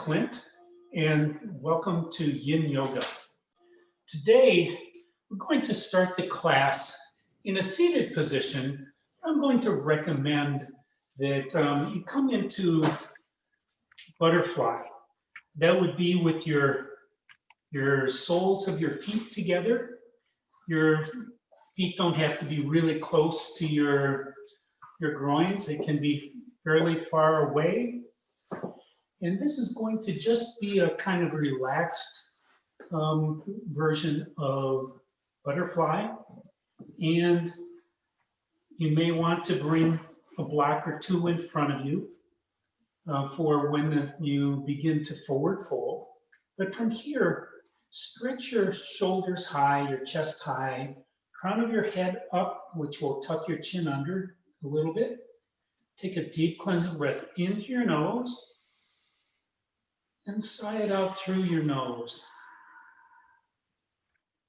Clint, and welcome to Yin Yoga. Today, we're going to start the class in a seated position. I'm going to recommend that you come into butterfly. That would be with your soles of your feet together. Your feet don't have to be really close to your groins. They can be fairly far away. And this is going to just be a kind of relaxed version of butterfly. And you may want to bring a block or two in front of you for when you begin to forward fold. But from here, stretch your shoulders high, your chest high, crown of your head up, which will tuck your chin under a little bit. Take a deep cleansing breath in through your nose and sigh it out through your nose.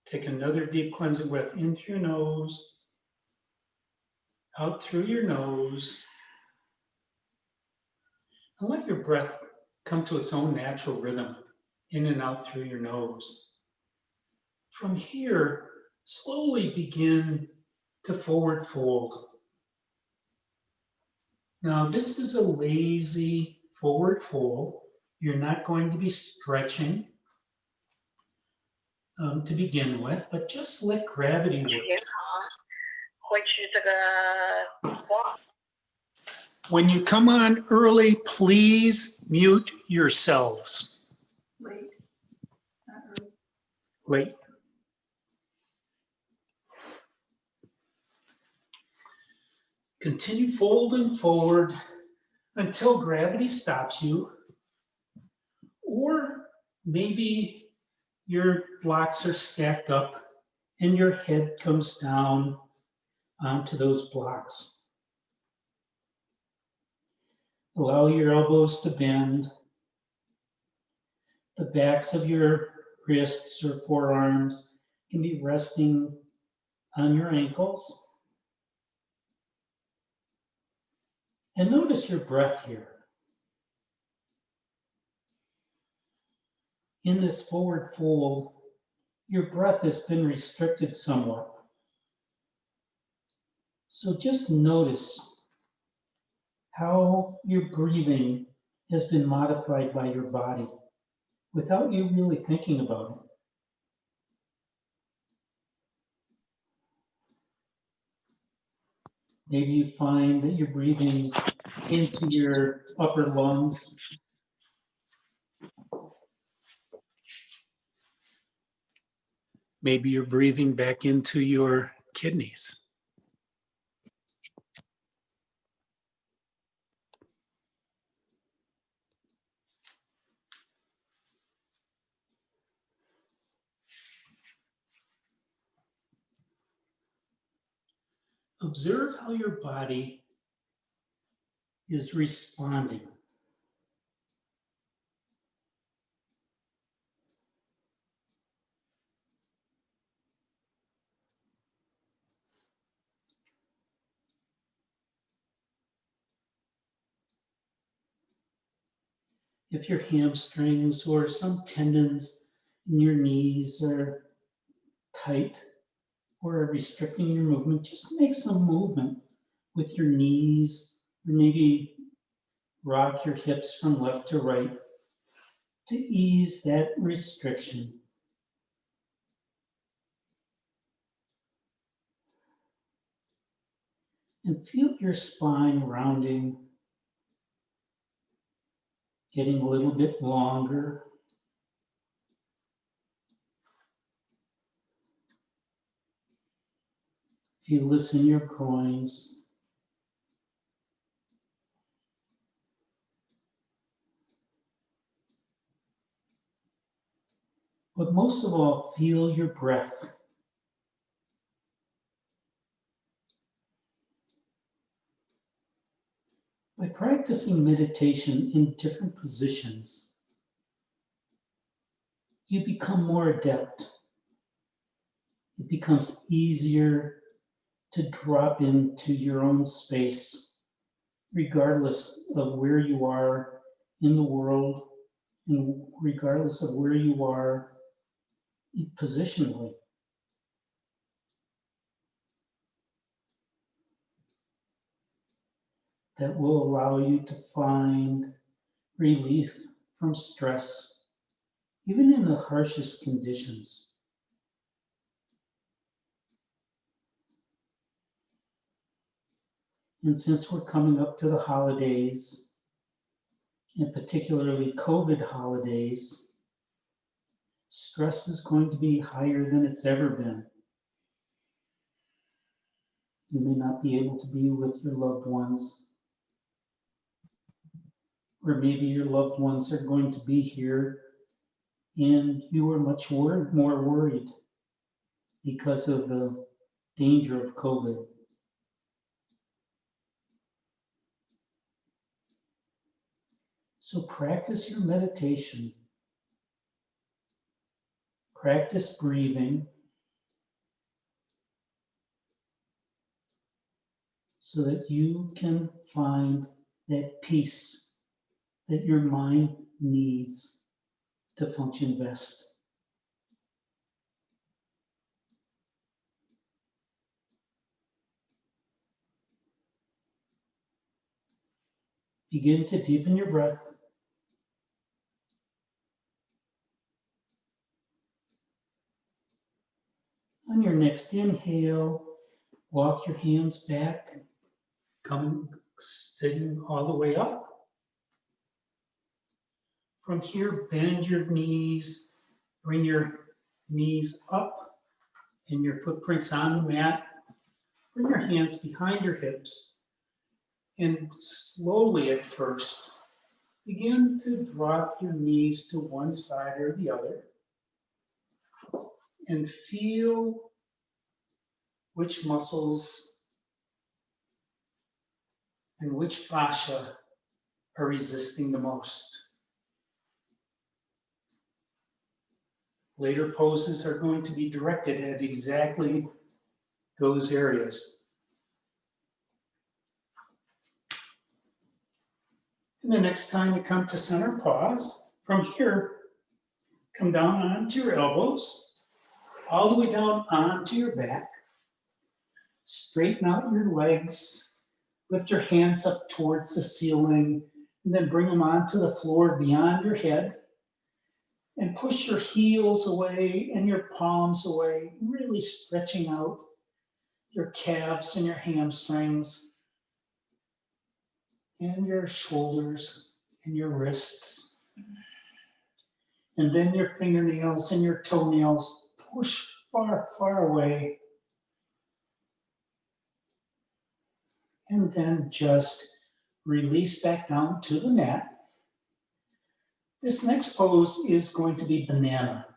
Take another deep cleansing breath in through your nose, out through your nose. And let your breath come to its own natural rhythm, in and out through your nose. From here, slowly begin to forward fold. Now, this is a lazy forward fold. You're not going to be stretching to begin with, but just let gravity work. When you come on early, please mute yourselves. Late. Wait. Continue folding forward until gravity stops you. Or maybe your blocks are stacked up and your head comes down onto those blocks. Allow your elbows to bend. The backs of your wrists or forearms can be resting on your ankles. And notice your breath here. In this forward fold, your breath has been restricted somewhat. So just notice how your breathing has been modified by your body without you really thinking about it. Maybe you find that you're breathing into your upper lungs. Maybe you're breathing back into your kidneys. Observe how your body is responding. If your hamstrings or some tendons in your knees are tight or are restricting your movement, just make some movement with your knees, or maybe rock your hips from left to right to ease that restriction. And feel your spine rounding, getting a little bit longer. Feel this in your groins. But most of all, feel your breath. By practicing meditation in different positions, you become more adept. It becomes easier to drop into your own space, regardless of where you are in the world And regardless of where you are positionally, that will allow you to find relief from stress, even in the harshest conditions. And since we're coming up to the holidays, and particularly COVID holidays, stress is going to be higher than it's ever been. You may not be able to be with your loved ones, or maybe your loved ones are going to be here and you are much more worried because of the danger of COVID. So practice your meditation. Practice breathing so that you can find that peace that your mind needs to function best. Begin to deepen your breath. On your next inhale, walk your hands back, come sitting all the way up. From here, bend your knees, bring your knees up and your footprints on the mat. Bring your hands behind your hips and slowly at first, begin to drop your knees to one side or the other and feel which muscles and which fascia are resisting the most. Later poses are going to be directed at exactly those areas. And the next time you come to center, pause. From here, come down onto your elbows, all the way down onto your back. Straighten out your legs. Lift your hands up towards the ceiling, and then bring them onto the floor beyond your head. And push your heels away and your palms away, really stretching out your calves and your hamstrings and your shoulders and your wrists. And then your fingernails and your toenails push far, far away. And then just release back down to the mat. This next pose is going to be banana.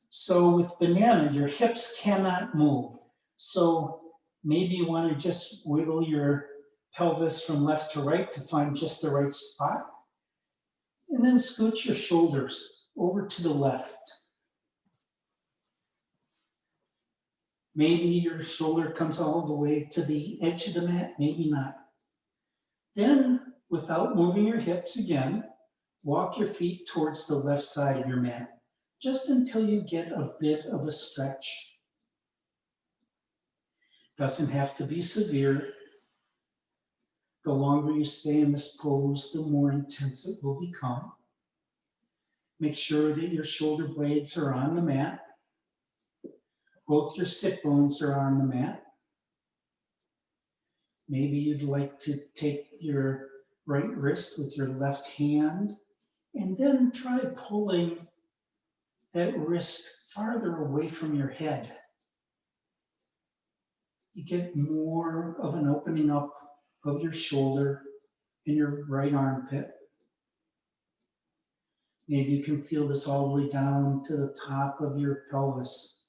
So with banana, your hips cannot move. So maybe you want to just wiggle your pelvis from left to right to find just the right spot. And then scoot your shoulders over to the left. Maybe your shoulder comes all the way to the edge of the mat, maybe not. Then, without moving your hips again, walk your feet towards the left side of your mat, just until you get a bit of a stretch. Doesn't have to be severe. The longer you stay in this pose, the more intense it will become. Make sure that your shoulder blades are on the mat. Both your sit bones are on the mat. Maybe you'd like to take your right wrist with your left hand and then try pulling that wrist farther away from your head. You get more of an opening up of your shoulder and your right armpit. Maybe you can feel this all the way down to the top of your pelvis.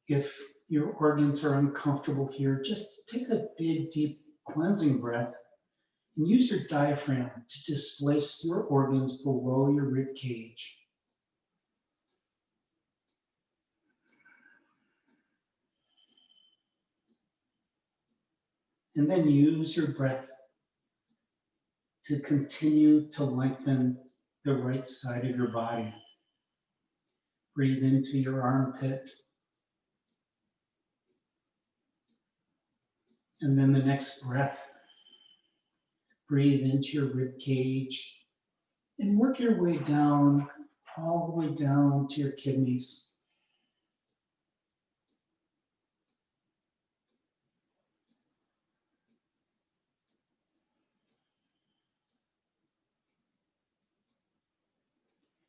If your organs are uncomfortable here, just take a big, deep cleansing breath and use your diaphragm to displace your organs below your rib cage. And then use your breath to continue to lengthen the right side of your body. Breathe into your armpit. And then the next breath, breathe into your rib cage and work your way down, all the way down to your kidneys.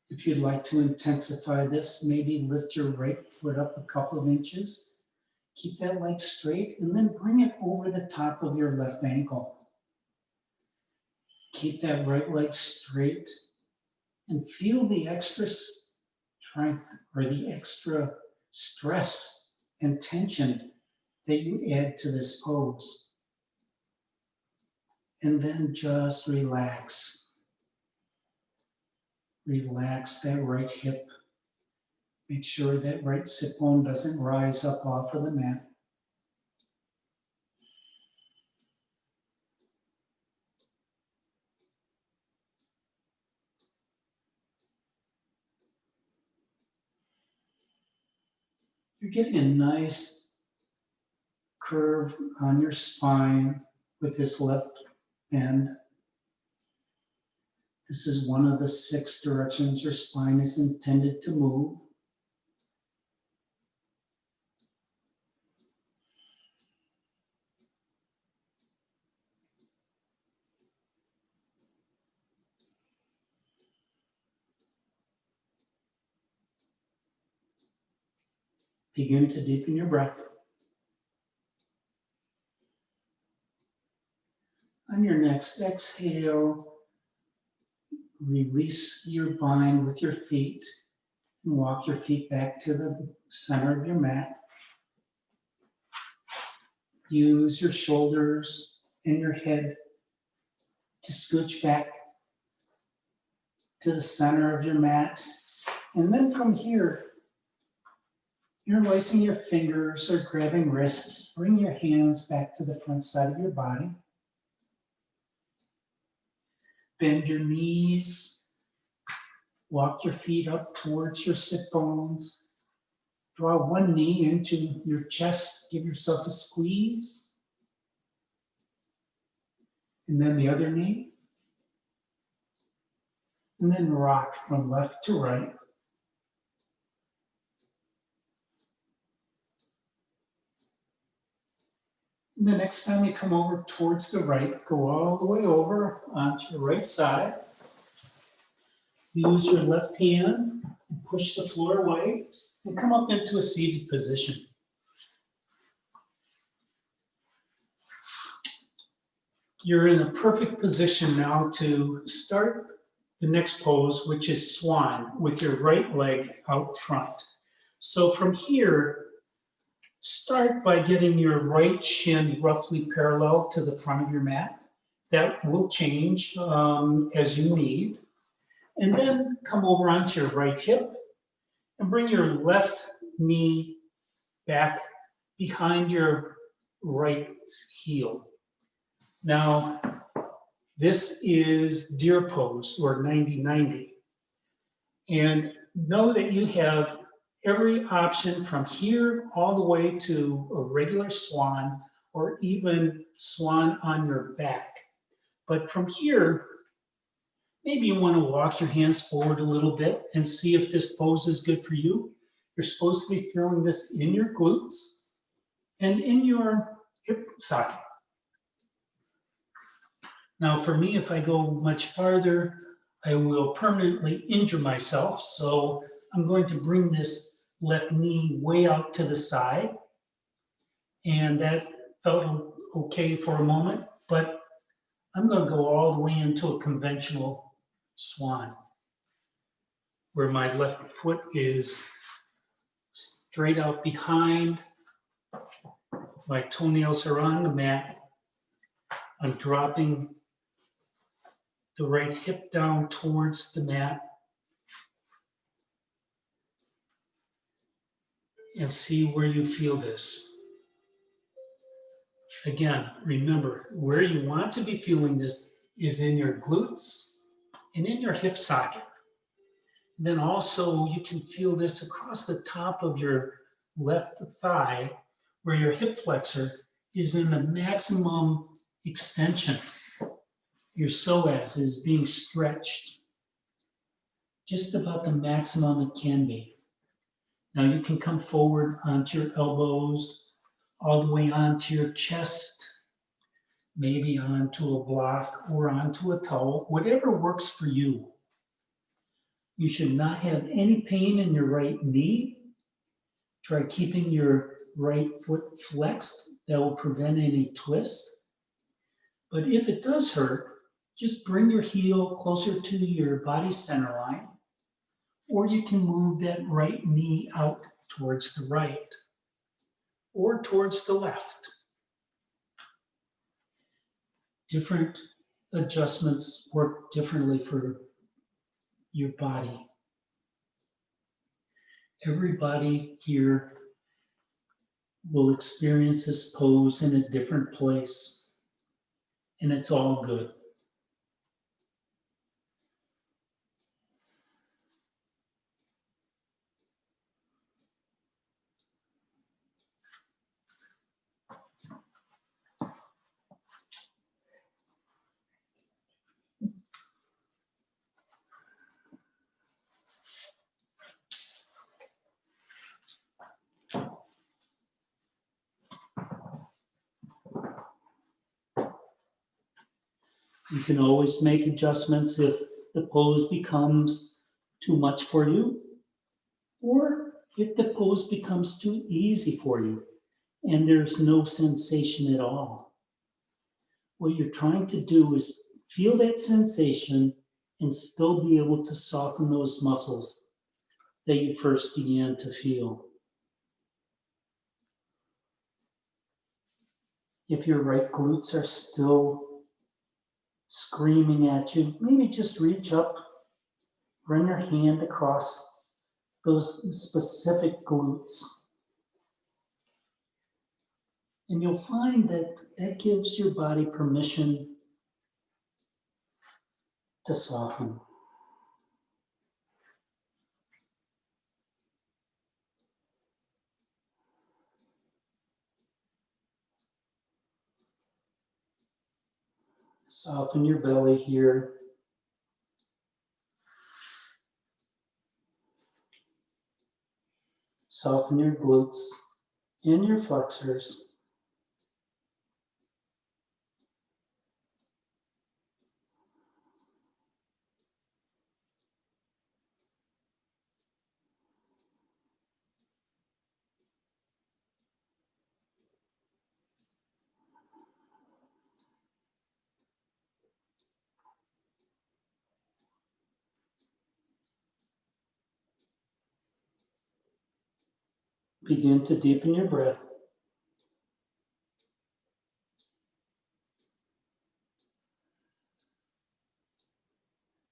If you'd like to intensify this, maybe lift your right foot up a couple of inches. Keep that leg straight and then bring it over the top of your left ankle. Keep that right leg straight and feel the extra strength or the extra stress and tension that you add to this pose. And then just relax. Relax that right hip. Make sure that right sit bone doesn't rise up off of the mat. You're getting a nice curve on your spine with this left bend. This is one of the 6 directions your spine is intended to move. Begin to deepen your breath. On your next exhale, release your bind with your feet and walk your feet back to the center of your mat. Use your shoulders and your head to scooch back to the center of your mat. And then from here, interlacing your fingers or grabbing wrists, bring your hands back to the front side of your body. Bend your knees. Walk your feet up towards your sit bones. Draw one knee into your chest. Give yourself a squeeze. And then the other knee. And then rock from left to right. And the next time you come over towards the right, go all the way over onto your right side. Use your left hand and push the floor away and come up into a seated position. You're in a perfect position now to start the next pose, which is swan, with your right leg out front. So from here, start by getting your right shin roughly parallel to the front of your mat. That will change as you need. And then come over onto your right hip and bring your left knee back behind your right heel. Now, this is deer pose or 90-90. And know that you have every option from here all the way to a regular swan or even swan on your back. But from here, maybe you want to walk your hands forward a little bit and see if this pose is good for you. You're supposed to be feeling this in your glutes and in your hip socket. Now for me, if I go much farther, I will permanently injure myself. So I'm going to bring this left knee way out to the side. And that felt okay for a moment, but I'm going to go all the way into a conventional swan, where my left foot is straight out behind. My toenails are on the mat. I'm dropping the right hip down towards the mat. And see where you feel this. Again, remember, where you want to be feeling this is in your glutes and in your hip socket. And then also you can feel this across the top of your left thigh, where your hip flexor is in the maximum extension. Your psoas is being stretched just about the maximum it can be. Now you can come forward onto your elbows, all the way onto your chest, maybe onto a block or onto a towel, whatever works for you. You should not have any pain in your right knee. Try keeping your right foot flexed. That will prevent any twist. But if it does hurt, just bring your heel closer to your body center line, or you can move that right knee out towards the right or towards the left. Different adjustments work differently for your body. Everybody here will experience this pose in a different place, and it's all good. You can always make adjustments if the pose becomes too much for you, or if the pose becomes too easy for you and there's no sensation at all. What you're trying to do is feel that sensation and still be able to soften those muscles that you first began to feel. If your right glutes are still screaming at you, maybe just reach up, run your hand across those specific glutes. And you'll find that that gives your body permission to soften. Soften your belly here. Soften your glutes and your flexors. Begin to deepen your breath.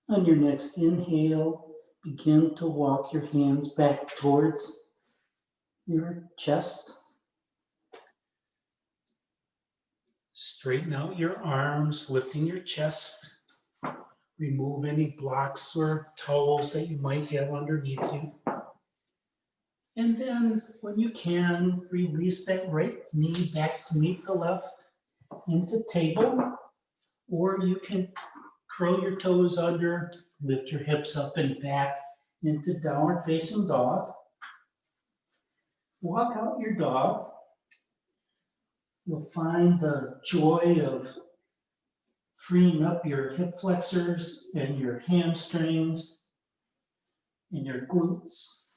On your next inhale, begin to walk your hands back towards your chest. Straighten out your arms, lifting your chest. Remove any blocks or towels that you might have underneath you. And then, when you can, release that right knee back to meet the left into table, or you can curl your toes under, lift your hips up and back into downward facing dog. Walk out your dog. You'll find the joy of freeing up your hip flexors and your hamstrings and your glutes.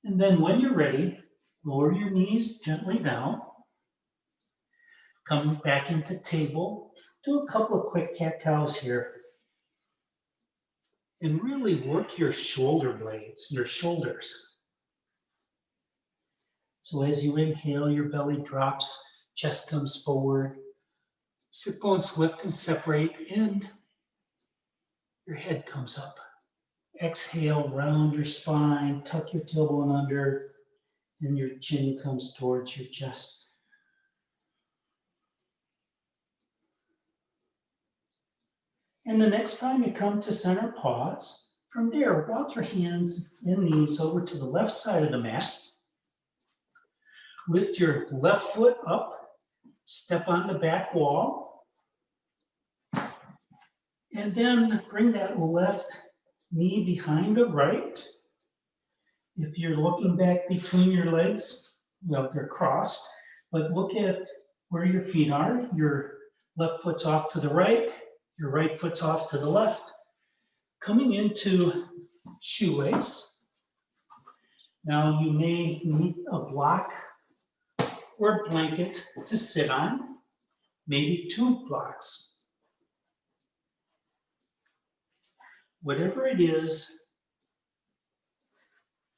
And then when you're ready, lower your knees gently down. Come back into table. Do a couple of quick cat-cows here. And really work your shoulder blades, your shoulders. So as you inhale, your belly drops, chest comes forward, sit bones lift and separate, and your head comes up. exhale, round your spine, tuck your tailbone under, and your chin comes towards your chest. And the next time you come to center, pause. From there, walk your hands and knees over to the left side of the mat. Lift your left foot up, step on the back wall, and then bring that left knee behind the right. If you're looking back between your legs, well, they're crossed, but look at where your feet are. Your left foot's off to the right, your right foot's off to the left. Coming into shoelace. Now you may need a block or a blanket to sit on, maybe 2 blocks. Whatever it is,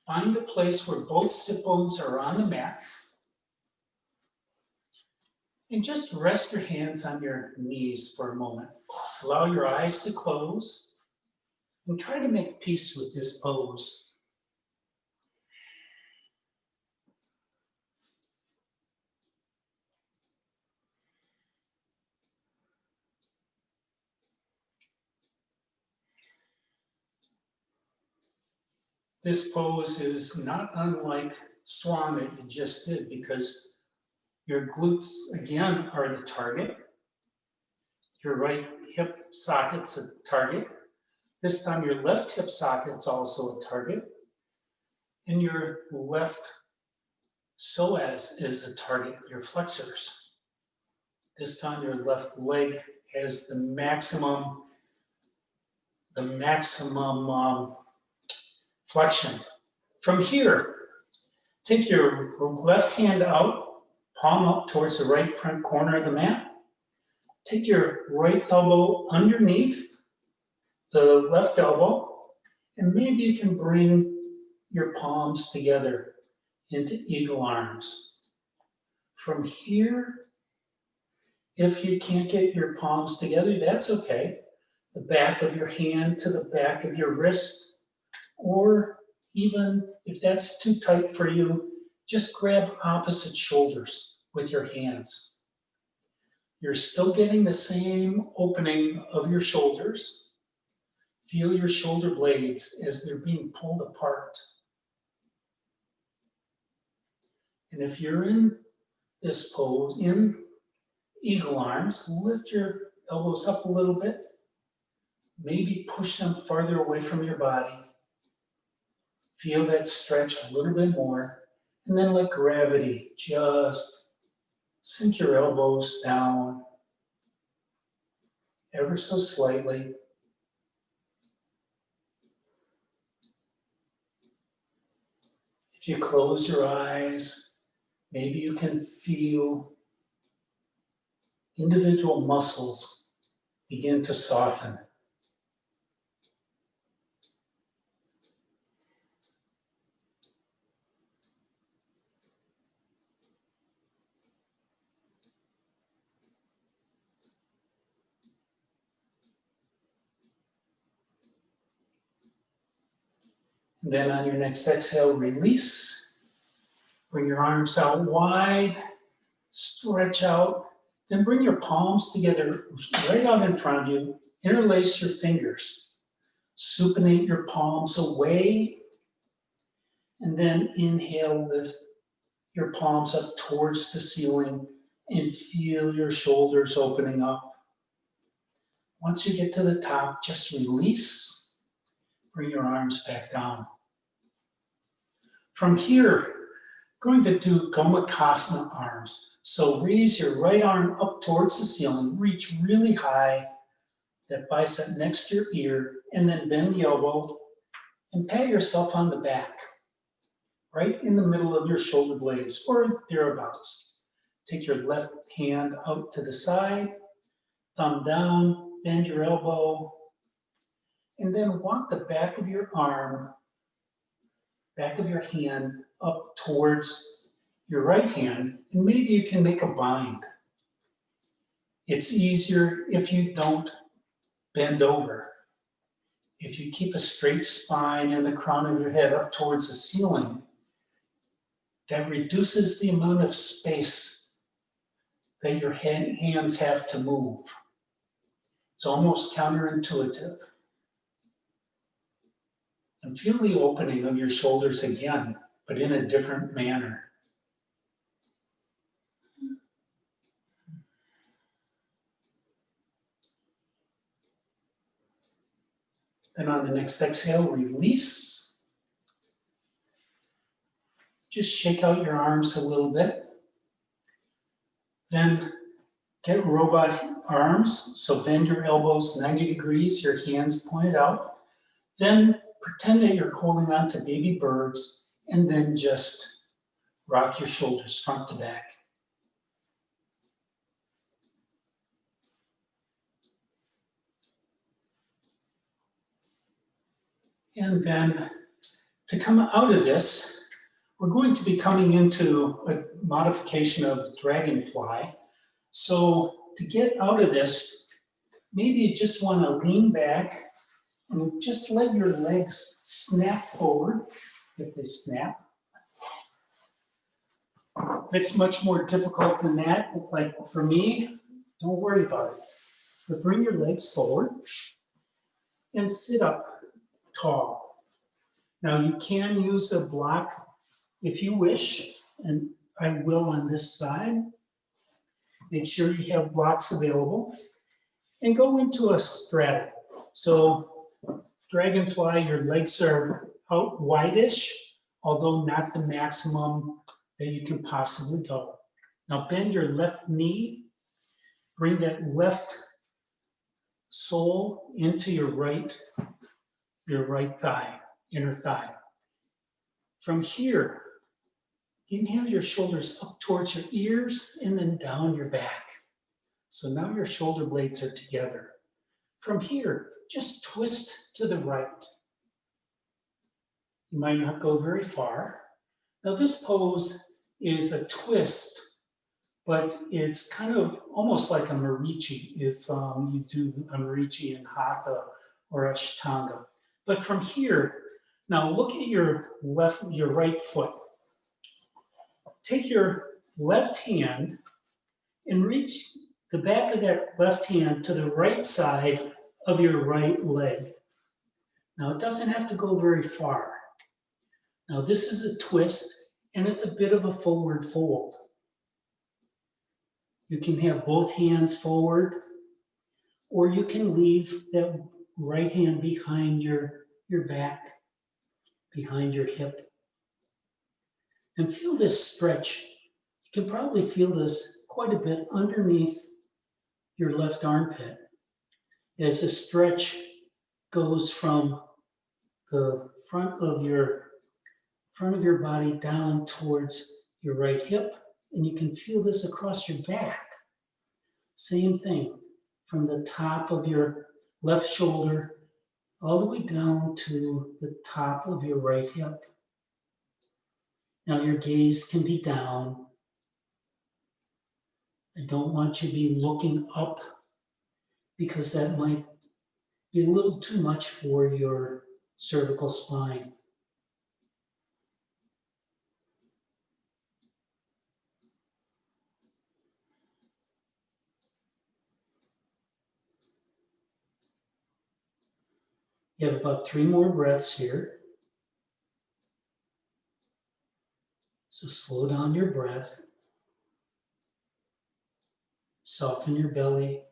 find a place where both sit bones are on the mat. And just rest your hands on your knees for a moment. Allow your eyes to close and try to make peace with this pose. This pose is not unlike swan that you just did because your glutes, again, are the target. Your right hip socket's a target. This time your left hip socket's also a target. And your left psoas is a target, your flexors. This time your left leg has the maximum flexion. From here, take your left hand out, palm up towards the right front corner of the mat. Take your right elbow underneath the left elbow, and maybe you can bring your palms together into eagle arms. From here, if you can't get your palms together, that's okay. The back of your hand to the back of your wrist, or even if that's too tight for you, just grab opposite shoulders with your hands. You're still getting the same opening of your shoulders. Feel your shoulder blades as they're being pulled apart. And if you're in this pose, in eagle arms, lift your elbows up a little bit. Maybe push them farther away from your body. Feel that stretch a little bit more. And then let gravity just sink your elbows down ever so slightly. If you close your eyes, maybe you can feel individual muscles begin to soften. And then on your next exhale, release. Bring your arms out wide, stretch out. Then bring your palms together right out in front of you. Interlace your fingers. Supinate your palms away. And then inhale, lift your palms up towards the ceiling and feel your shoulders opening up. Once you get to the top, just release. Bring your arms back down. From here, going to do Gomukhasana arms. So raise your right arm up towards the ceiling, reach really high, that bicep next to your ear, and then bend the elbow and pat yourself on the back, right in the middle of your shoulder blades or thereabouts. Take your left hand out to the side, thumb down, bend your elbow, and then walk the back of your arm, back of your hand up towards your right hand, and maybe you can make a bind. It's easier if you don't bend over. if you keep a straight spine and the crown of your head up towards the ceiling, that reduces the amount of space that your hands have to move. It's almost counterintuitive. And feel the opening of your shoulders again, but in a different manner. Then on the next exhale, release. Just shake out your arms a little bit. Then get robot arms, so bend your elbows 90 degrees, your hands pointed out. Then pretend that you're holding on to baby birds, and then just rock your shoulders front to back. And then to come out of this, we're going to be coming into a modification of Dragonfly. So to get out of this, maybe you just want to lean back and just let your legs snap forward, if they snap. If it's much more difficult than that, like for me, don't worry about it. But bring your legs forward and sit up tall. Now you can use a block if you wish, and I will on this side. Make sure you have blocks available and go into a straddle. So Dragonfly, your legs are out wide-ish, although not the maximum that you can possibly go. Now bend your left knee, bring that left sole into your right thigh, inner thigh. From here, inhale your shoulders up towards your ears and then down your back. So now your shoulder blades are together. From here, just twist to the right. You might not go very far. Now this pose is a twist, but it's kind of almost like a Marichy if you do a Marichy in Hatha or Ashtanga. But from here, now look at your right foot. Take your left hand and reach the back of that left hand to the right side of your right leg. Now it doesn't have to go very far. Now this is a twist and it's a bit of a forward fold. You can have both hands forward, or you can leave that right hand behind your back, behind your hip. And feel this stretch. You can probably feel this quite a bit underneath your left armpit as the stretch goes from the front of your body down towards your right hip, and you can feel this across your back. Same thing, from the top of your left shoulder all the way down to the top of your right hip. Now your gaze can be down. I don't want you to be looking up because that might be a little too much for your cervical spine. You have about 3 more breaths here. So slow down your breath. Soften your belly.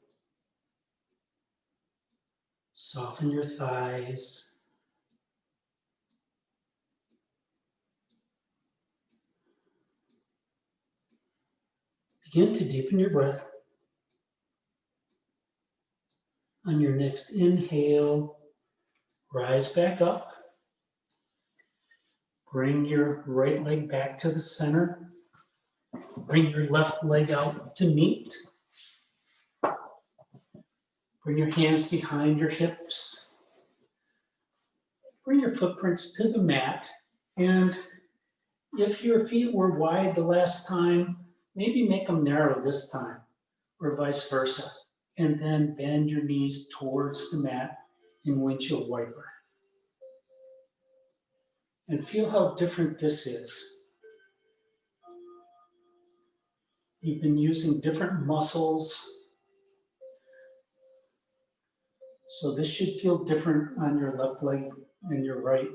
Soften your thighs. Begin to deepen your breath. On your next inhale, rise back up. Bring your right leg back to the center. Bring your left leg out to meet. Bring your hands behind your hips. Bring your footprints to the mat. And if your feet were wide the last time, maybe make them narrow this time, or vice versa. And then bend your knees towards the mat and windshield wiper. And feel how different this is. You've been using different muscles, so this should feel different on your left leg and your right.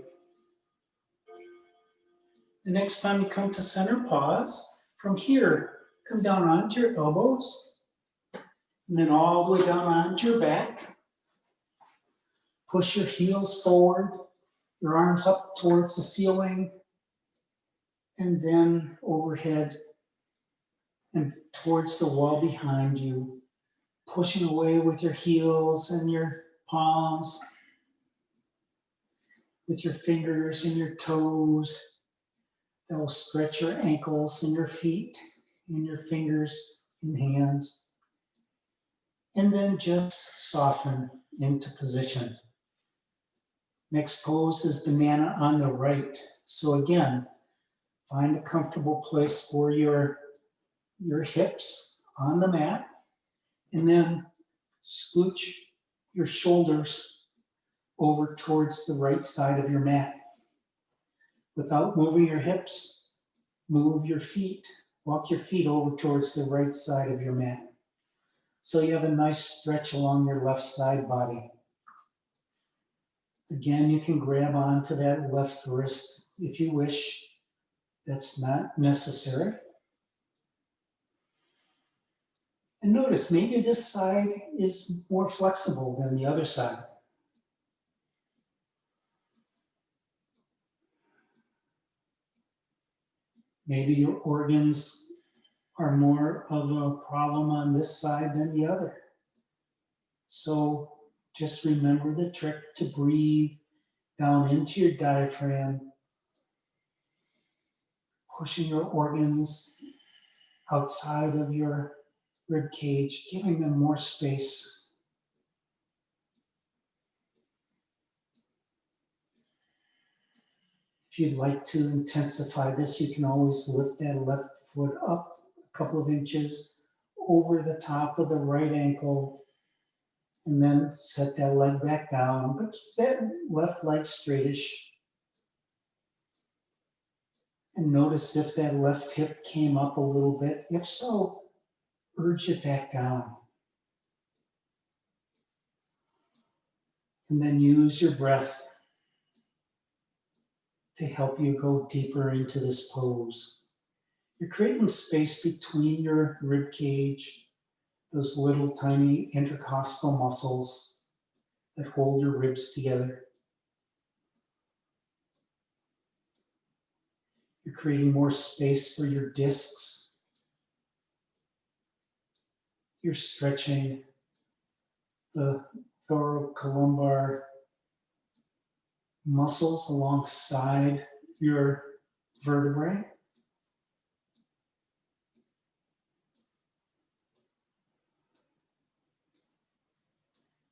The next time you come to center, pause. From here, come down onto your elbows, and then all the way down onto your back. Push your heels forward, your arms up towards the ceiling, and then overhead and towards the wall behind you, pushing away with your heels and your palms, with your fingers and your toes. That will stretch your ankles and your feet and your fingers and hands. And then just soften into position. Next pose is banana on the right. So again, find a comfortable place for your hips on the mat, and then scooch your shoulders over towards the right side of your mat. Without moving your hips, move your feet. Walk your feet over towards the right side of your mat. So you have a nice stretch along your left side body. Again, you can grab onto that left wrist if you wish. That's not necessary. And notice, maybe this side is more flexible than the other side. Maybe your organs are more of a problem on this side than the other. So just remember the trick to breathe down into your diaphragm, pushing your organs outside of your rib cage, giving them more space. If you'd like to intensify this, you can always lift that left foot up a couple of inches over the top of the right ankle, and then set that leg back down, but keep that left leg straightish. And notice if that left hip came up a little bit. If so, urge it back down. And then use your breath to help you go deeper into this pose. You're creating space between your rib cage, those little tiny intercostal muscles that hold your ribs together. You're creating more space for your discs. You're stretching the thoracolumbar muscles alongside your vertebrae.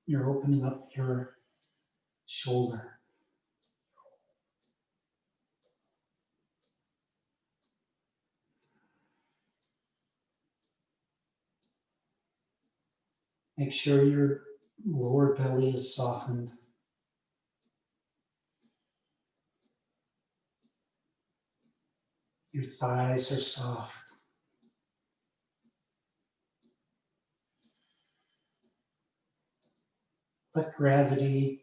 You're opening up your shoulder. Make sure your lower belly is softened. Your thighs are soft. Let gravity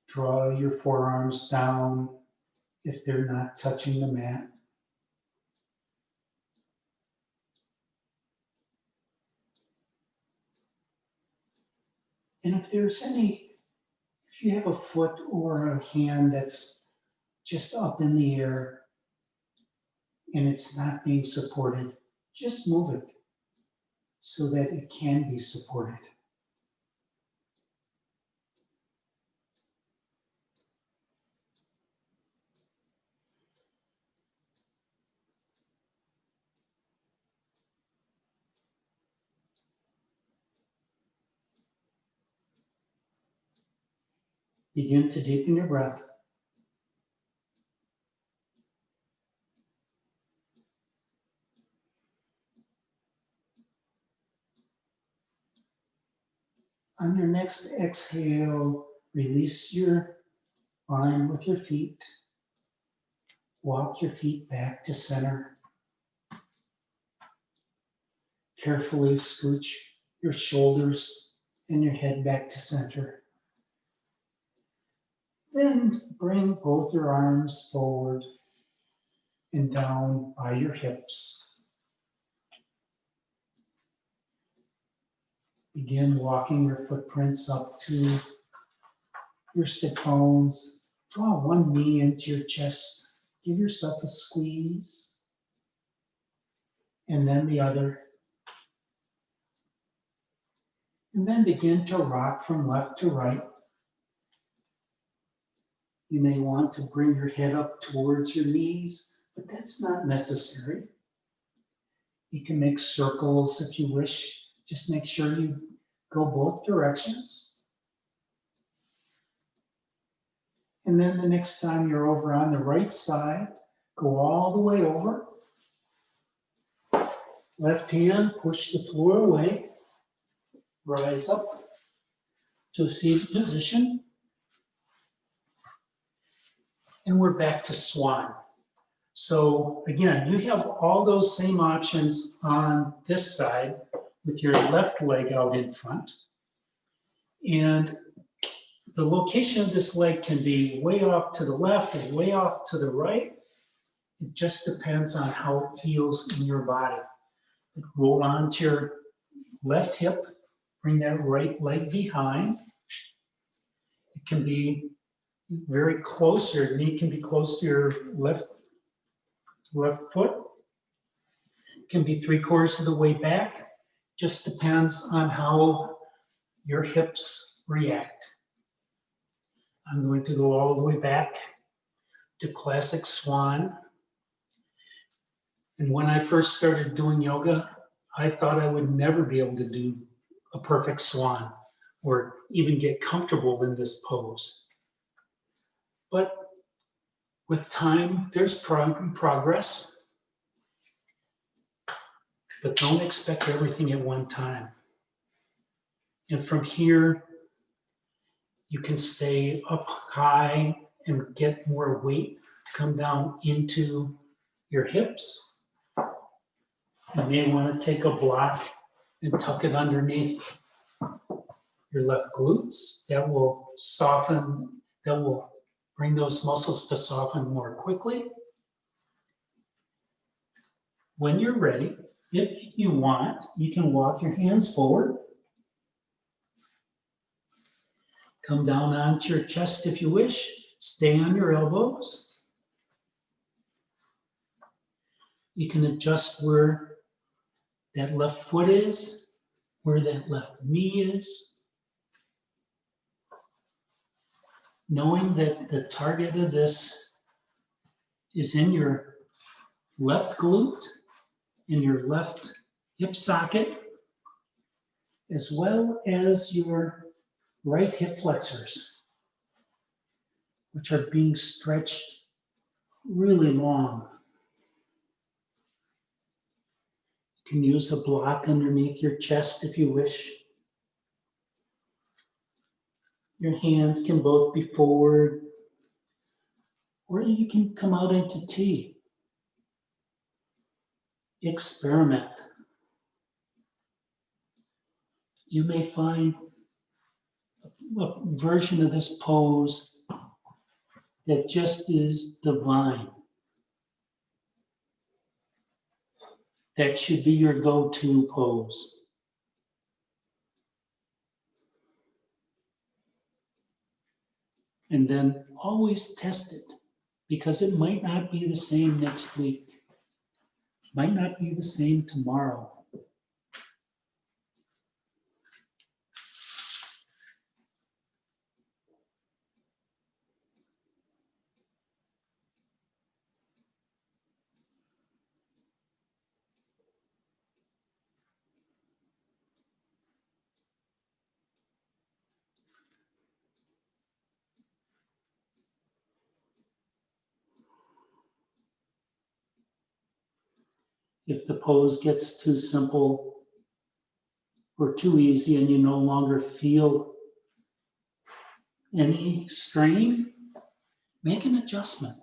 draw your forearms down if they're not touching the mat. And if you have a foot or a hand that's just up in the air and it's not being supported, just move it so that it can be supported. Begin to deepen your breath. On your next exhale, Release your line with your feet. Walk your feet back to center. Carefully scooch your shoulders and your head back to center. Then bring both your arms forward and down by your hips. Begin walking your footprints up to your sit bones. Draw one knee into your chest. Give yourself a squeeze. And then the other. And then begin to rock from left to right. You may want to bring your head up towards your knees, but that's not necessary. You can make circles if you wish. Just make sure you go both directions. And then the next time you're over on the right side, go all the way over. Left hand, push the floor away. Rise up to a seated position. And we're back to swan. So again, you have all those same options on this side with your left leg out in front. And the location of this leg can be way off to the left or way off to the right. It just depends on how it feels in your body. Roll onto your left hip, bring that right leg behind. It can be very close, your knee can be close to your left foot. It can be 3/4 of the way back. Just depends on how your hips react. I'm going to go all the way back to classic swan. And when I first started doing yoga, I thought I would never be able to do a perfect swan or even get comfortable in this pose. But with time, there's progress. But don't expect everything at one time. And from here, you can stay up high and get more weight to come down into your hips. You may want to take a block and tuck it underneath your left glutes. That will soften, that will bring those muscles to soften more quickly. When you're ready, if you want, you can walk your hands forward. Come down onto your chest if you wish. Stay on your elbows. You can adjust where that left foot is, where that left knee is. Knowing that the target of this is in your left glute, in your left hip socket, as well as your right hip flexors, which are being stretched really long. You can use a block underneath your chest if you wish. Your hands can both be forward, or you can come out into T. Experiment. You may find a version of this pose that just is divine. That should be your go-to pose. And then always test it, because it might not be the same next week. Might not be the same tomorrow. If the pose gets too simple or too easy and you no longer feel Any strain, make an adjustment.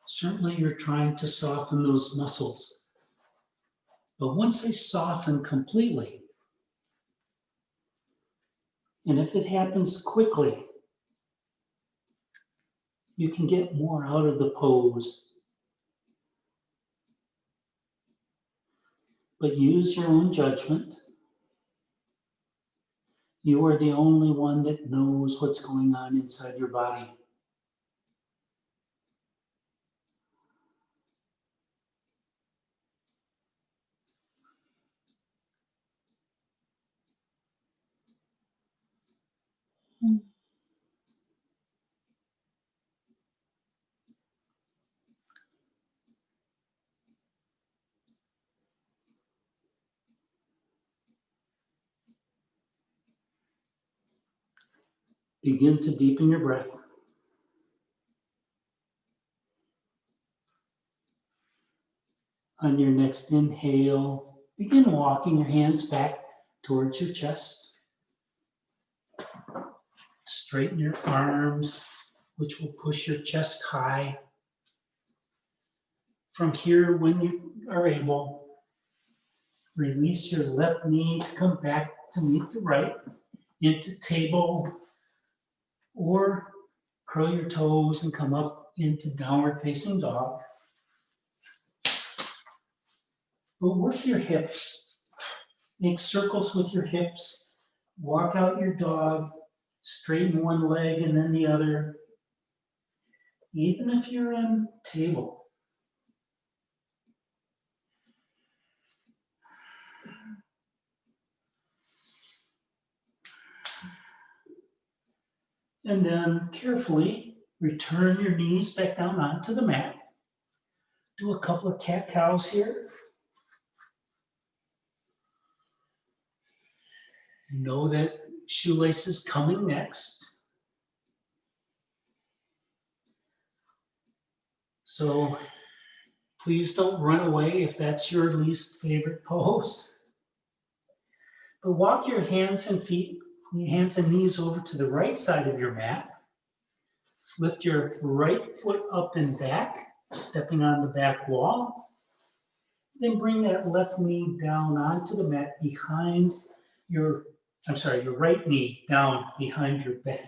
Certainly you're trying to soften those muscles, but once they soften completely, and if it happens quickly, you can get more out of the pose. But use your own judgment. You are the only one that knows what's going on inside your body. Begin to deepen your breath. On your next inhale, begin walking your hands back towards your chest. Straighten your arms, which will push your chest high. From here, when you are able, release your left knee to come back to meet the right into table, or curl your toes and come up into downward facing dog. But work your hips. Make circles with your hips. Walk out your dog. Straighten one leg and then the other. Even if you're on table. And then carefully return your knees back down onto the mat. Do a couple of cat-cows here. Know that shoelace is coming next. So please don't run away if that's your least favorite pose. But walk your hands and knees over to the right side of your mat. Lift your right foot up and back, stepping on the back wall. Then bring that left knee down onto the mat behind your right knee down behind your back,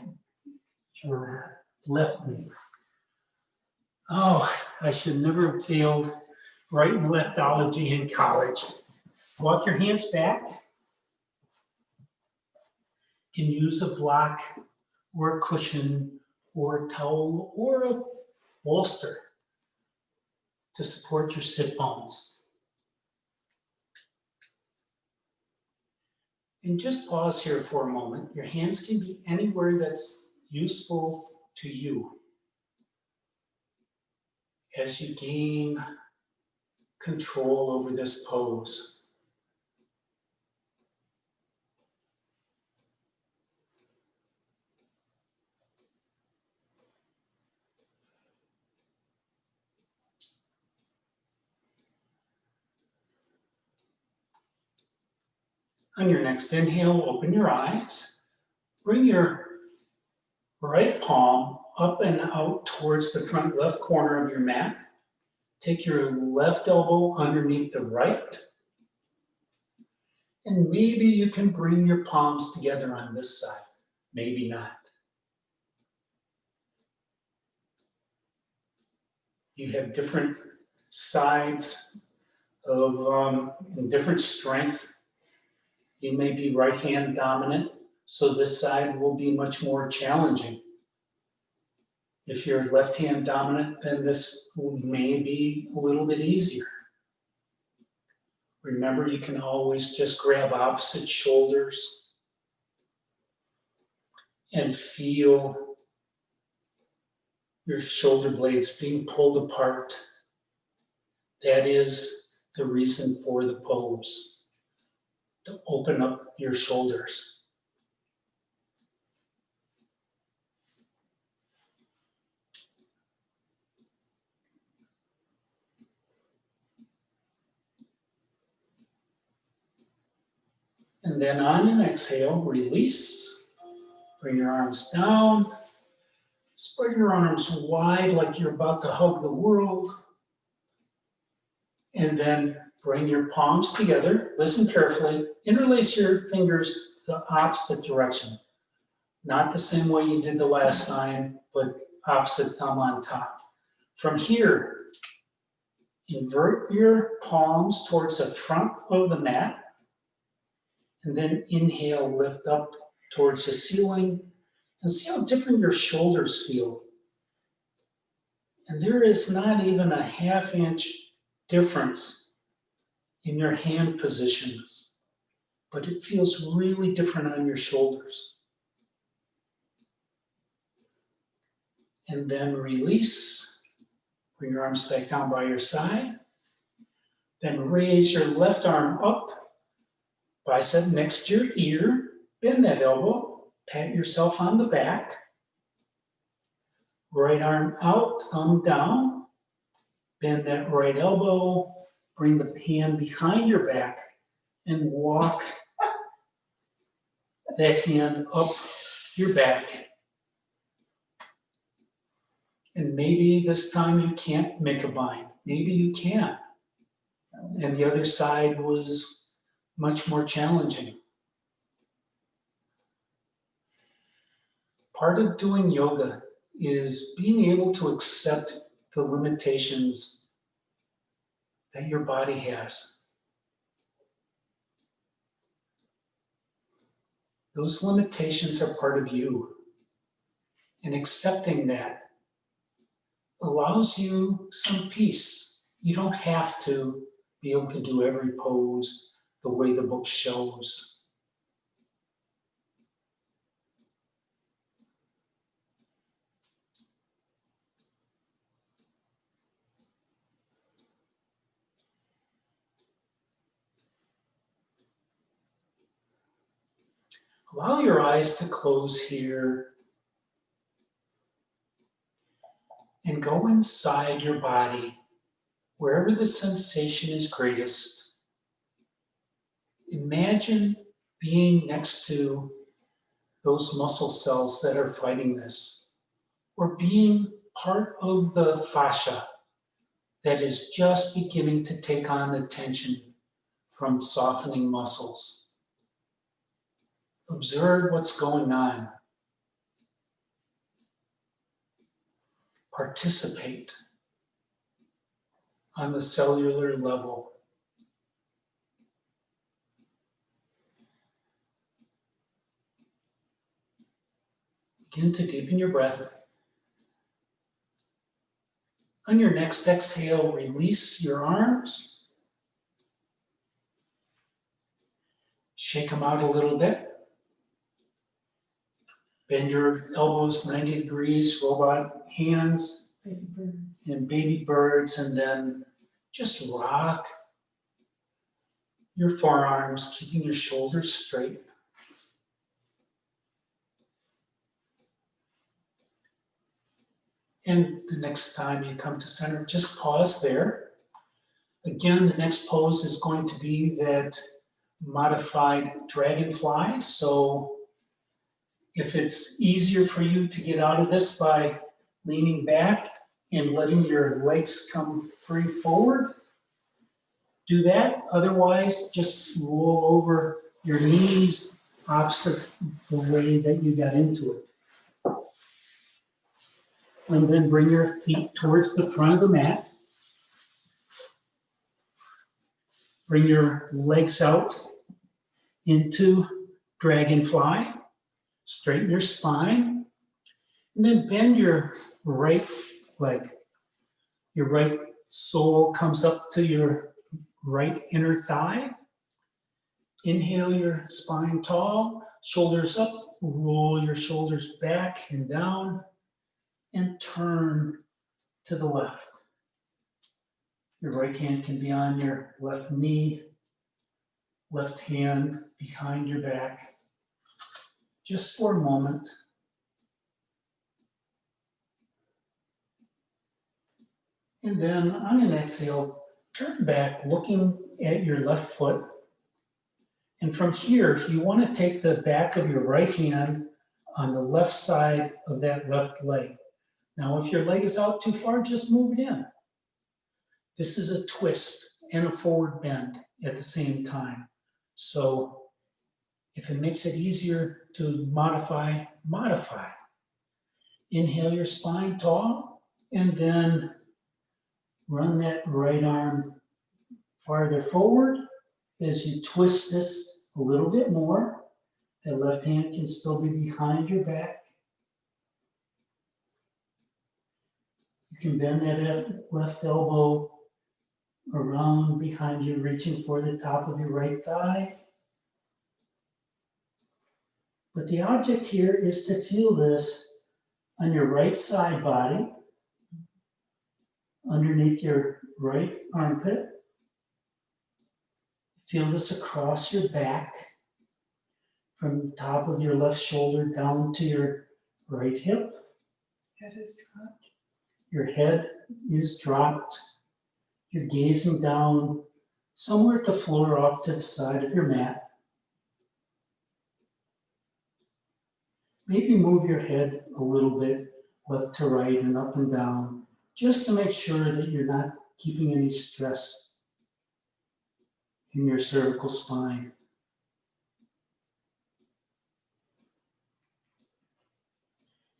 your left knee. Oh, I should never have failed right and leftology in college. Walk your hands back. You can use a block or a cushion or a towel or a bolster to support your sit bones. And just pause here for a moment. Your hands can be anywhere that's useful to you. As you gain control over this pose. On your next inhale, open your eyes. Bring your right palm up and out towards the front left corner of your mat. Take your left elbow underneath the right. And maybe you can bring your palms together on this side. Maybe not. You have different sides of different strength. You may be right hand dominant, so this side will be much more challenging. If you're left hand dominant, then this may be a little bit easier. Remember, you can always just grab opposite shoulders and feel your shoulder blades being pulled apart. That is the reason for the pose, to open up your shoulders. And then on an exhale, release. Bring your arms down. Spread your arms wide like you're about to hug the world. And then bring your palms together. Listen carefully. Interlace your fingers the opposite direction. Not the same way you did the last time, but opposite thumb on top. From here, invert your palms towards the front of the mat. And then inhale, lift up towards the ceiling. And see how different your shoulders feel. And there is not even a half-inch difference in your hand positions, but it feels really different on your shoulders. And then release. Bring your arms back down by your side. Then raise your left arm up, bicep next to your ear. Bend that elbow. Pat yourself on the back. Right arm out, thumb down. Bend that right elbow. Bring the hand behind your back and walk that hand up your back. And maybe this time you can't make a bind. Maybe you can. And the other side was much more challenging. Part of doing yoga is being able to accept the limitations that your body has. Those limitations are part of you. And accepting that allows you some peace. You don't have to be able to do every pose the way the book shows. Allow your eyes to close here and go inside your body, wherever the sensation is greatest. Imagine being next to those muscle cells that are fighting this, or being part of the fascia that is just beginning to take on the tension from softening muscles. Observe what's going on. Participate on the cellular level. Begin to deepen your breath. On your next exhale, release your arms. Shake them out a little bit. Bend your elbows 90 degrees, robot hands, and baby birds, and then just rock your forearms, keeping your shoulders straight. And the next time you come to center, just pause there. Again, the next pose is going to be that modified dragonfly. So if it's easier for you to get out of this by leaning back and letting your legs come free forward, do that. Otherwise, just roll over your knees opposite the way that you got into it. And then bring your feet towards the front of the mat. Bring your legs out into dragonfly. Straighten your spine. And then bend your right leg. Your right sole comes up to your right inner thigh. Inhale your spine tall, shoulders up, roll your shoulders back and down, and turn to the left. Your right hand can be on your left knee, left hand behind your back, just for a moment. And then on an exhale, turn back, looking at your left foot, And from here, you want to take the back of your right hand on the left side of that left leg. Now, if your leg is out too far, just move it in. This is a twist and a forward bend at the same time. So if it makes it easier to modify, modify. Inhale your spine tall, and then run that right arm farther forward as you twist this a little bit more. That left hand can still be behind your back. You can bend that left elbow around behind you, reaching for the top of your right thigh. But the object here is to feel this on your right side body, underneath your right armpit. Feel this across your back, from the top of your left shoulder down to your right hip. Head is dropped. Your head is dropped. You're gazing down somewhere at the floor off to the side of your mat. Maybe move your head a little bit left to right and up and down, just to make sure that you're not keeping any stress in your cervical spine.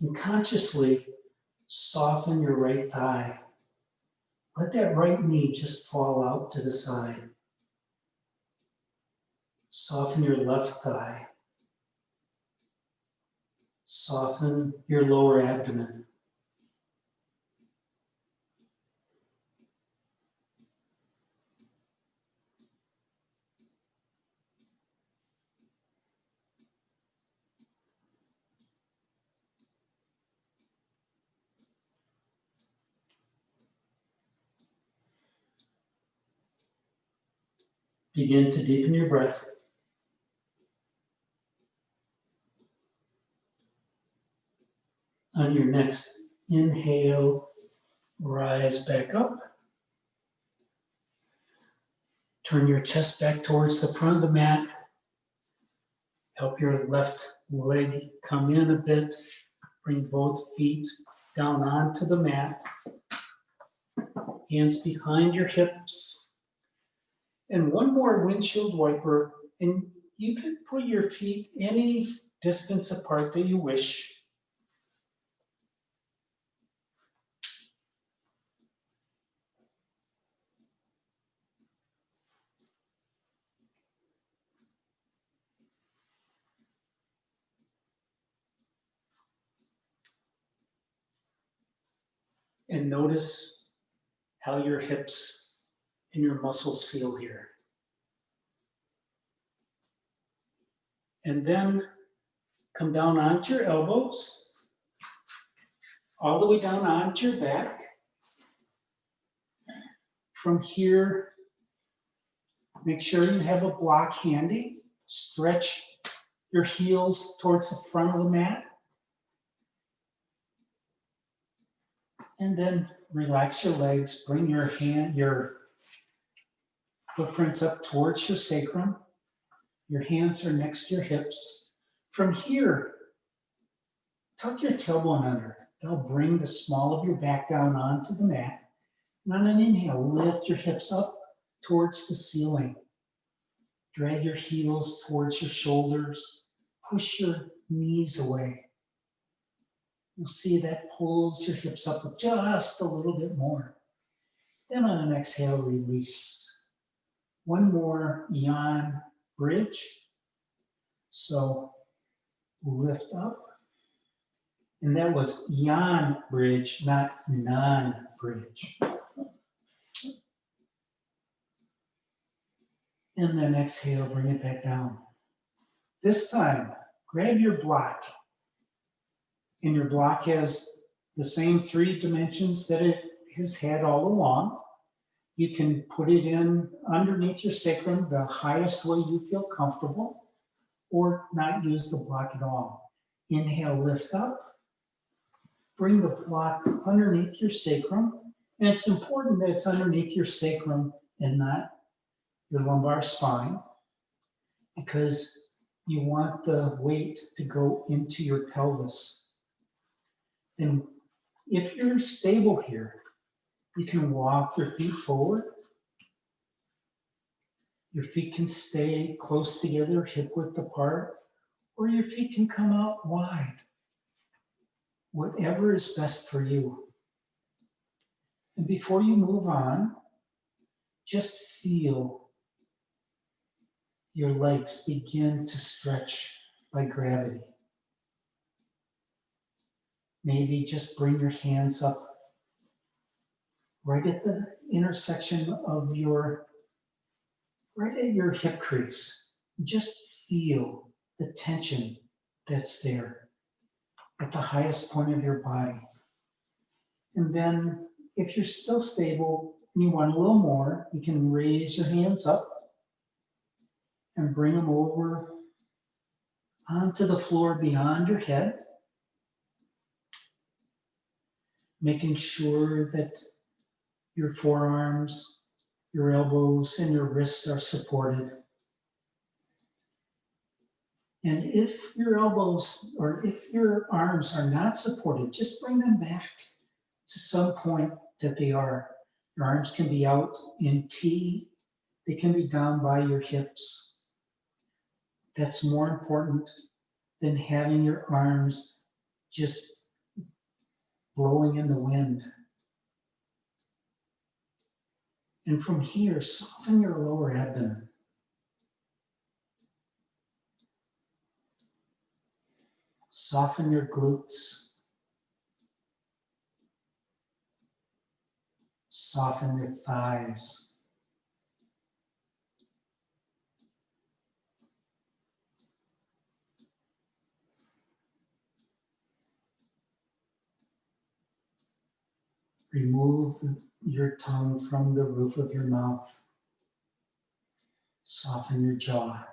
And consciously soften your right thigh. Let that right knee just fall out to the side. Soften your left thigh. Soften your lower abdomen. Begin to deepen your breath. On your next inhale, rise back up. Turn your chest back towards the front of the mat. Help your left leg come in a bit. Bring both feet down onto the mat. Hands behind your hips. And one more windshield wiper, and you can put your feet any distance apart that you wish. And notice how your hips and your muscles feel here. And then come down onto your elbows, all the way down onto your back. From here, make sure you have a block handy. Stretch your heels towards the front of the mat. And then relax your legs. Bring your footprints up towards your sacrum. Your hands are next to your hips. From here, tuck your tailbone under. That'll bring the small of your back down onto the mat. And on an inhale, lift your hips up towards the ceiling. Drag your heels towards your shoulders. Push your knees away. You'll see that pulls your hips up just a little bit more. Then on an exhale, release. One more Yin bridge. So lift up. And that was Yin bridge, not non-bridge. And then exhale, bring it back down. This time, grab your block. And your block has the same 3 dimensions that it has had all along. You can put it in underneath your sacrum the highest way you feel comfortable, or not use the block at all. Inhale, lift up. Bring the block underneath your sacrum. And it's important that it's underneath your sacrum and not your lumbar spine. because you want the weight to go into your pelvis. And if you're stable here, you can walk your feet forward. Your feet can stay close together, hip width apart, or your feet can come out wide. Whatever is best for you. And before you move on, just feel your legs begin to stretch by gravity. Maybe just bring your hands up right at the intersection of right at your hip crease. Just feel the tension that's there at the highest point of your body. And then if you're still stable and you want a little more, you can raise your hands up and bring them over onto the floor beyond your head, making sure that your forearms, your elbows, and your wrists are supported. And if your elbows or if your arms are not supported, just bring them back to some point that they are. Your arms can be out in T. They can be down by your hips. That's more important than having your arms just blowing in the wind. And from here, soften your lower abdomen. Soften your glutes. Soften your thighs. Remove your tongue from the roof of your mouth. Soften your jaw.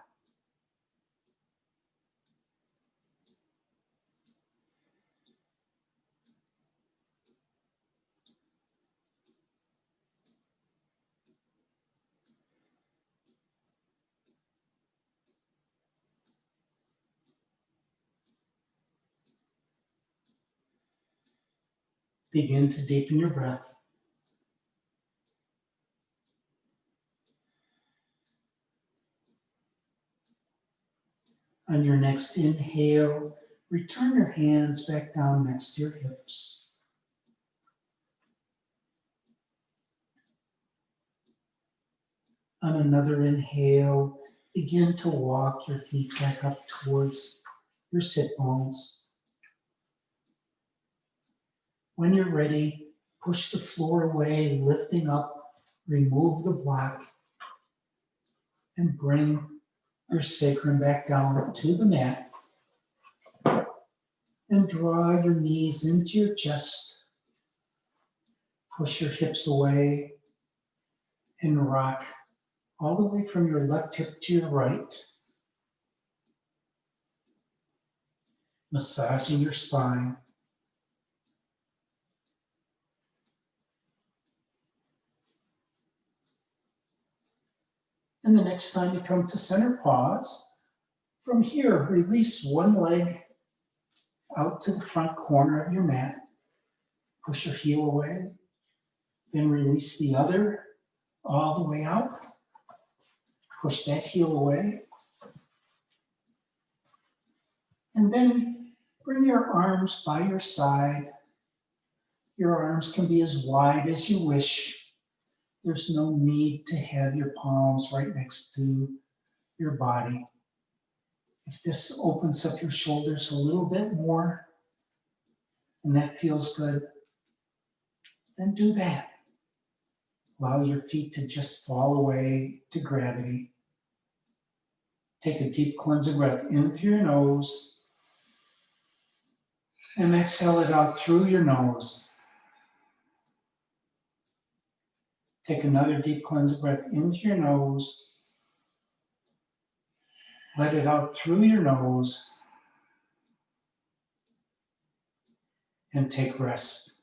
Begin to deepen your breath. On your next inhale, return your hands back down next to your hips. On another inhale, begin to walk your feet back up towards your sit bones. When you're ready, push the floor away, lifting up, remove the block, and bring your sacrum back down to the mat. And draw your knees into your chest. Push your hips away and rock all the way from your left hip to your right. Massaging your spine. And the next time you come to center pause, from here, release one leg out to the front corner of your mat. Push your heel away. Then release the other all the way out. Push that heel away. And then bring your arms by your side. Your arms can be as wide as you wish. There's no need to have your palms right next to your body. If this opens up your shoulders a little bit more, and that feels good, then do that. Allow your feet to just fall away to gravity. Take a deep cleansing breath in through your nose, and exhale it out through your nose. Take another deep cleansing breath in through your nose. Let it out through your nose. And take rest.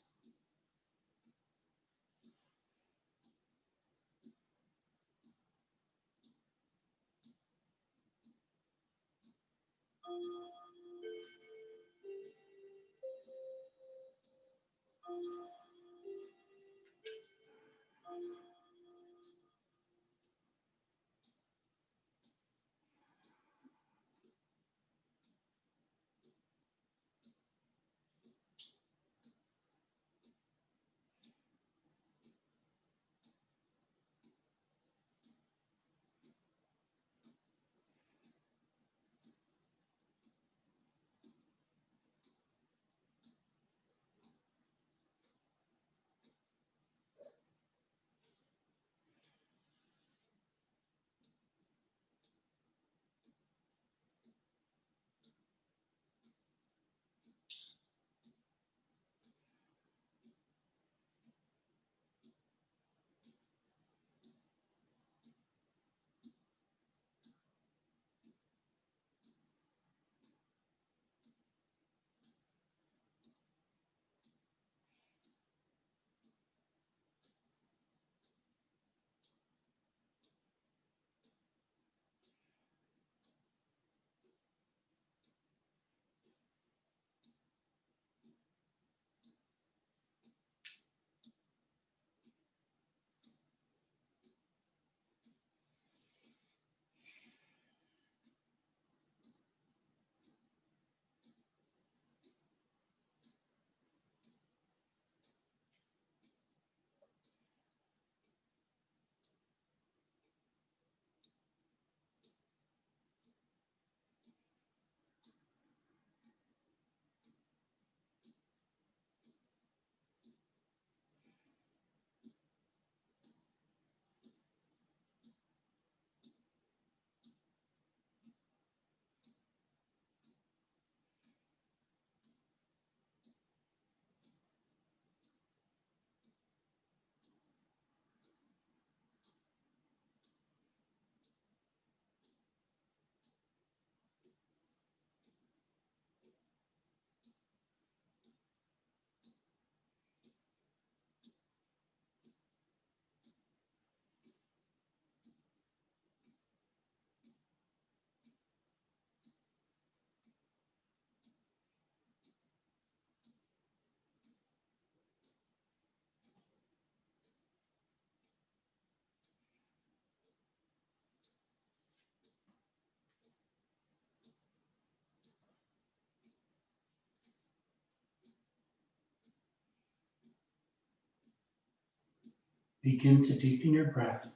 Begin to deepen your breath.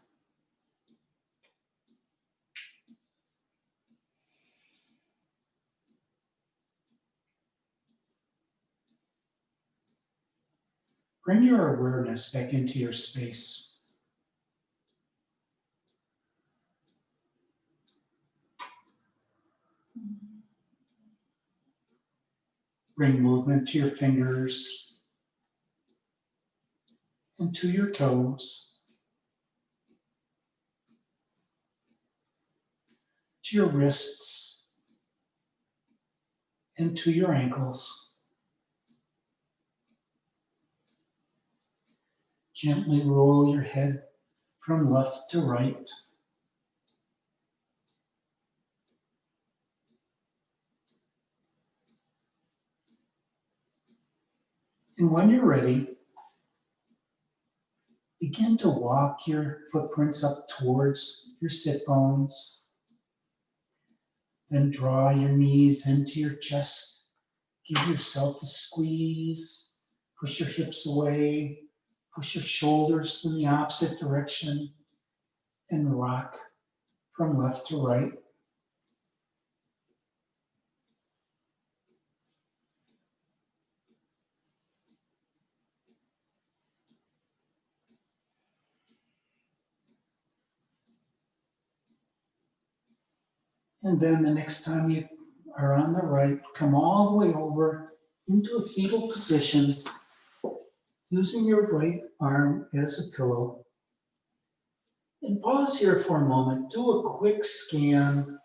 Bring your awareness back into your space. Bring movement to your fingers and to your toes, to your wrists and to your ankles. Gently roll your head from left to right. And when you're ready, begin to walk your footprints up towards your sit bones. Then draw your knees into your chest. Give yourself a squeeze. Push your hips away. Push your shoulders in the opposite direction. And rock from left to right. And then the next time you are on the right, come all the way over into a fetal position, using your right arm as a pillow. And pause here for a moment. Do a quick scan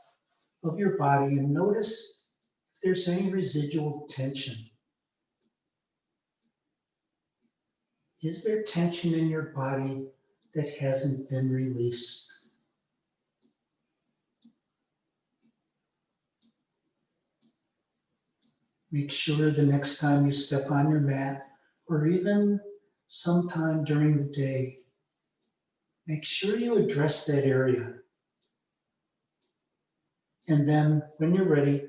of your body and notice if there's any residual tension. Is there tension in your body that hasn't been released? Make sure the next time you step on your mat, or even sometime during the day, make sure you address that area. And then when you're ready,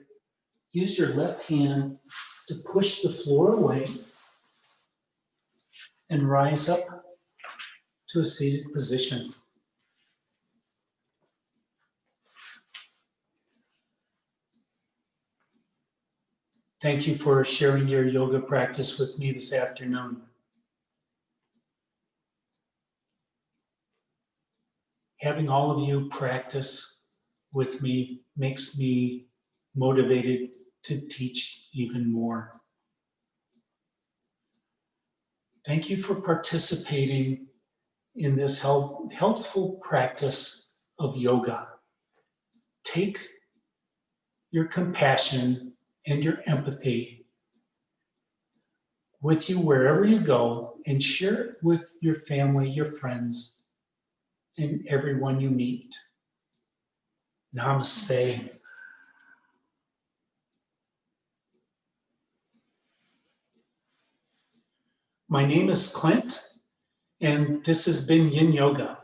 use your left hand to push the floor away and rise up to a seated position. Thank you for sharing your yoga practice with me this afternoon. Having all of you practice with me makes me motivated to teach even more. Thank you for participating in this healthful practice of yoga. Take your compassion and your empathy with you wherever you go and share it with your family, your friends, and everyone you meet. Namaste. My name is Clint, and this has been Yin Yoga.